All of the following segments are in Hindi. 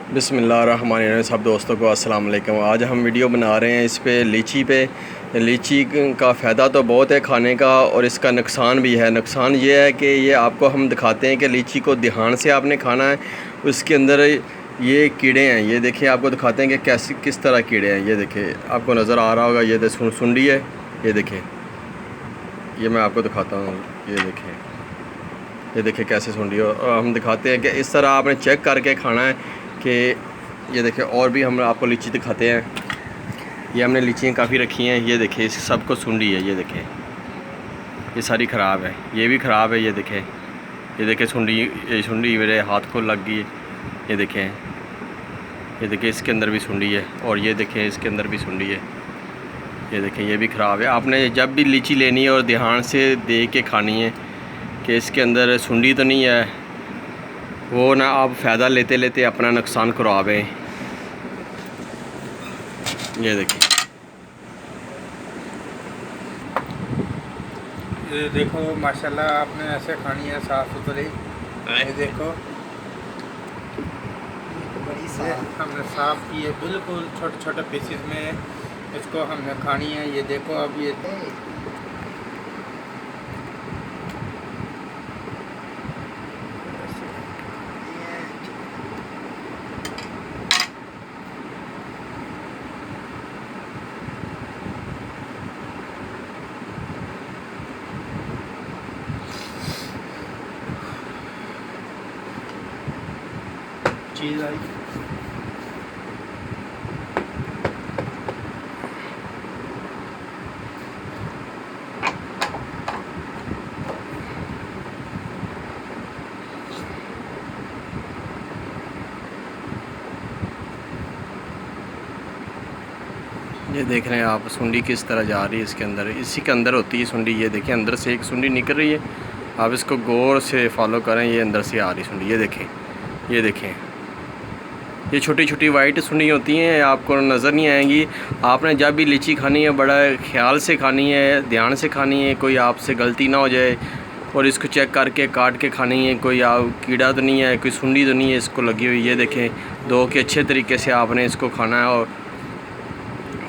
बिस्मिल्लाहिर्रहमानिर्रहीम। सब दोस्तों को अस्सलाम वालेकुम। आज हम वीडियो बना रहे हैं इस पे लीची पे। लीची का फ़ायदा तो बहुत है खाने का, और इसका नुकसान भी है। नुकसान ये है कि ये आपको हम दिखाते हैं कि लीची को ध्यान से आपने खाना है। उसके अंदर ये कीड़े हैं, ये देखिए आपको दिखाते हैं कि कैसे किस तरह कीड़े हैं। ये देखिए आपको नज़र आ रहा होगा, ये सुंडी है। ये देखिए, ये मैं आपको दिखाता हूँ। ये देखिए कैसे सुंडी है। और हम दिखाते हैं कि इस तरह आपने चेक करके खाना है कि ये देखिए। और भी हम आपको लीची दिखाते हैं। ये हमने लीचियाँ काफ़ी रखी हैं। ये देखिए इस सबको सुंडी है। ये देखिए ये सारी ख़राब है, ये भी ख़राब है। ये देखिए सुंडी, ये सुंडी मेरे हाथ को लग गई। ये देखिए इसके अंदर भी सुंडी है, और ये देखिए इसके अंदर भी सुंडी है। ये देखिए ये भी ख़राब है। आपने जब भी लीची लेनी है और ध्यान से देख के खानी है कि इसके अंदर सुंडी तो नहीं है, वो ना आप फ़ायदा लेते लेते अपना नुकसान करवाएं। ये देखिए, ये देखो माशाल्लाह आपने ऐसे खानी है साफ़ सुथरी। ये देखो बड़ी साफ हमने साफ़ की है, बिल्कुल छोटे छोटे पीसेस में इसको हमने खानी है। ये देखो अब ये चीज़ आई। ये देख रहे हैं आप सुंडी किस तरह जा रही है इसके अंदर। इसी के अंदर होती है सुंडी। ये देखिए अंदर से एक सुंडी निकल रही है। आप इसको गौर से फॉलो करें, ये अंदर से आ रही सुंडी। ये देखें ये छोटी छोटी वाइट सुंडी होती हैं, आपको नज़र नहीं आएंगी। आपने जब भी लीची खानी है बड़ा ख्याल से खानी है, ध्यान से खानी है, कोई आपसे गलती ना हो जाए। और इसको चेक करके काट के खानी है, कोई आप कीड़ा तो नहीं है, कोई सुंडी तो नहीं है इसको लगी हुई। ये देखें धो के अच्छे तरीके से आपने इसको खाना है। और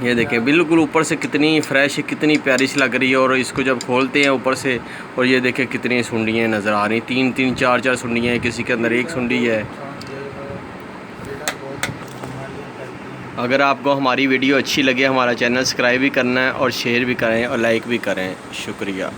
ये देखें बिल्कुल ऊपर से कितनी फ्रेश, कितनी प्यारी सी लग रही है। और इसको जब खोलते हैं ऊपर से, और ये देखें कितनी सुंडियाँ नज़र आ रही, तीन तीन चार चार सुंडियाँ हैं, किसी के अंदर एक सुंडी है। अगर आपको हमारी वीडियो अच्छी लगे, हमारा चैनल सब्सक्राइब भी करना है, और शेयर भी करें, और लाइक भी करें। शुक्रिया।